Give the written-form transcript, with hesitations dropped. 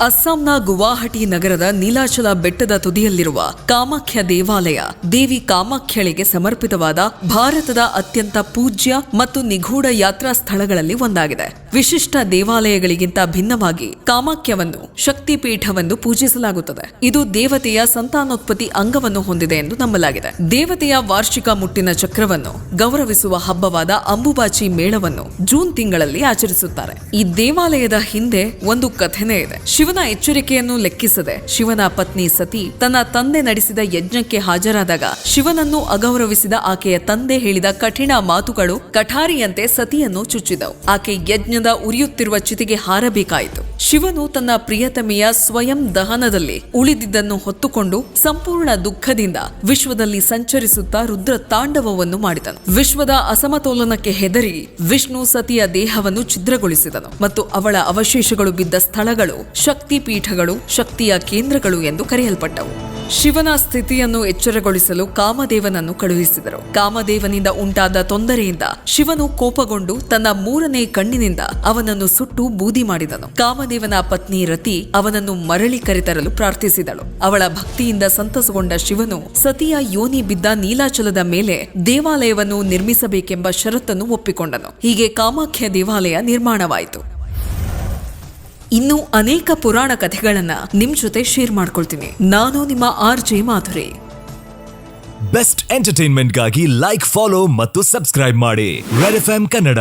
ಅಸ್ಸಾಂನ ಗುವಾಹಟಿ ನಗರದ ನೀಲಾಚಲ ಬೆಟ್ಟದ ತುದಿಯಲ್ಲಿರುವ ಕಾಮಾಖ್ಯ ದೇವಾಲಯ ದೇವಿ ಕಾಮಾಖ್ಯಳಿಗೆ ಸಮರ್ಪಿತವಾದ ಭಾರತದ ಅತ್ಯಂತ ಪೂಜ್ಯ ಮತ್ತು ನಿಗೂಢ ಯಾತ್ರಾ ಸ್ಥಳಗಳಲ್ಲಿ ಒಂದಾಗಿದೆ. ವಿಶಿಷ್ಟ ದೇವಾಲಯಗಳಿಗಿಂತ ಭಿನ್ನವಾಗಿ ಕಾಮಾಖ್ಯವನ್ನು ಶಕ್ತಿಪೀಠವೆಂದು ಪೂಜಿಸಲಾಗುತ್ತದೆ. ಇದು ದೇವತೆಯ ಸಂತಾನೋತ್ಪತ್ತಿ ಅಂಗವನ್ನು ಹೊಂದಿದೆ ಎಂದು ನಂಬಲಾಗಿದೆ. ದೇವತೆಯ ವಾರ್ಷಿಕ ಮುಟ್ಟಿನ ಚಕ್ರವನ್ನು ಗೌರವಿಸುವ ಹಬ್ಬವಾದ ಅಂಬುಬಾಚಿ ಮೇಳವನ್ನು ಜೂನ್ ತಿಂಗಳಲ್ಲಿ ಆಚರಿಸುತ್ತಾರೆ. ಈ ದೇವಾಲಯದ ಹಿಂದೆ ಒಂದು ಕಥೆನೇ ಇದೆ. ಶಿವನ ಎಚ್ಚರಿಕೆಯನ್ನು ಲೆಕ್ಕಿಸದೆ ಶಿವನ ಪತ್ನಿ ಸತಿ ತನ್ನ ತಂದೆ ನಡೆಸಿದ ಯಜ್ಞಕ್ಕೆ ಹಾಜರಾದಾಗ ಶಿವನನ್ನು ಅಗೌರವಿಸಿದ ಆಕೆಯ ತಂದೆ ಹೇಳಿದ ಕಠಿಣ ಮಾತುಗಳು ಕಠಾರಿಯಂತೆ ಸತಿಯನ್ನು ಚುಚ್ಚಿದವು. ಆಕೆ ಯಜ್ಞದ ಉರಿಯುತ್ತಿರುವ ಚಿತೆಗೆ ಹಾರಬೇಕಾಯಿತು. ಶಿವನು ತನ್ನ ಪ್ರಿಯತಮೆಯ ಸ್ವಯಂ ದಹನದಲ್ಲಿ ಉಳಿದಿದ್ದನ್ನು ಹೊತ್ತುಕೊಂಡು ಸಂಪೂರ್ಣ ದುಃಖದಿಂದ ವಿಶ್ವದಲ್ಲಿ ಸಂಚರಿಸುತ್ತಾ ರುದ್ರ ತಾಂಡವವನ್ನು ಮಾಡಿದನು. ವಿಶ್ವದ ಅಸಮತೋಲನಕ್ಕೆ ಹೆದರಿ ವಿಷ್ಣು ಸತಿಯ ದೇಹವನ್ನು ಛಿದ್ರಗೊಳಿಸಿದನು ಮತ್ತು ಅವಳ ಅವಶೇಷಗಳು ಬಿದ್ದ ಸ್ಥಳಗಳು ಶಕ್ತಿ ಪೀಠಗಳು, ಶಕ್ತಿಯ ಕೇಂದ್ರಗಳು ಎಂದು ಕರೆಯಲ್ಪಟ್ಟವು. ಶಿವನ ಸ್ಥಿತಿಯನ್ನು ಎಚ್ಚರಗೊಳಿಸಲು ಕಾಮದೇವನನ್ನು ಕಳುಹಿಸಿದರು. ಕಾಮದೇವನಿಂದ ಉಂಟಾದ ತೊಂದರೆಯಿಂದ ಶಿವನು ಕೋಪಗೊಂಡು ತನ್ನ 3ನೇ ಕಣ್ಣಿನಿಂದ ಅವನನ್ನು ಸುಟ್ಟು ಬೂದಿ ಮಾಡಿದನು. ಕಾಮದೇವನ ಪತ್ನಿ ರತಿ ಅವನನ್ನು ಮರಳಿ ಕರೆತರಲು ಪ್ರಾರ್ಥಿಸಿದಳು. ಅವಳ ಭಕ್ತಿಯಿಂದ ಸಂತಸಗೊಂಡ ಶಿವನು ಸತಿಯ ಯೋನಿ ಬಿದ್ದ ನೀಲಾಚಲದ ಮೇಲೆ ದೇವಾಲಯವನ್ನು ನಿರ್ಮಿಸಬೇಕೆಂಬ ಷರತ್ತನ್ನು ಒಪ್ಪಿಕೊಂಡನು. ಹೀಗೆ ಕಾಮಾಖ್ಯ ದೇವಾಲಯ ನಿರ್ಮಾಣವಾಯಿತು. ಇನ್ನೂ ಅನೇಕ ಪುರಾಣ ಕಥೆಗಳನ್ನ ನಿಮ್ ಜೊತೆ ಶೇರ್ ಮಾಡ್ಕೊಳ್ತೀನಿ. ನಾನು ನಿಮ್ಮ RJ ಮಾಧುರಿ. ಬೆಸ್ಟ್ ಎಂಟರ್ಟೈನ್ಮೆಂಟ್ಗಾಗಿ ಲೈಕ್, ಫಾಲೋ ಮತ್ತು ಸಬ್ಸ್ಕ್ರೈಬ್ ಮಾಡಿ ರೆಡ್ FM ಕನ್ನಡ.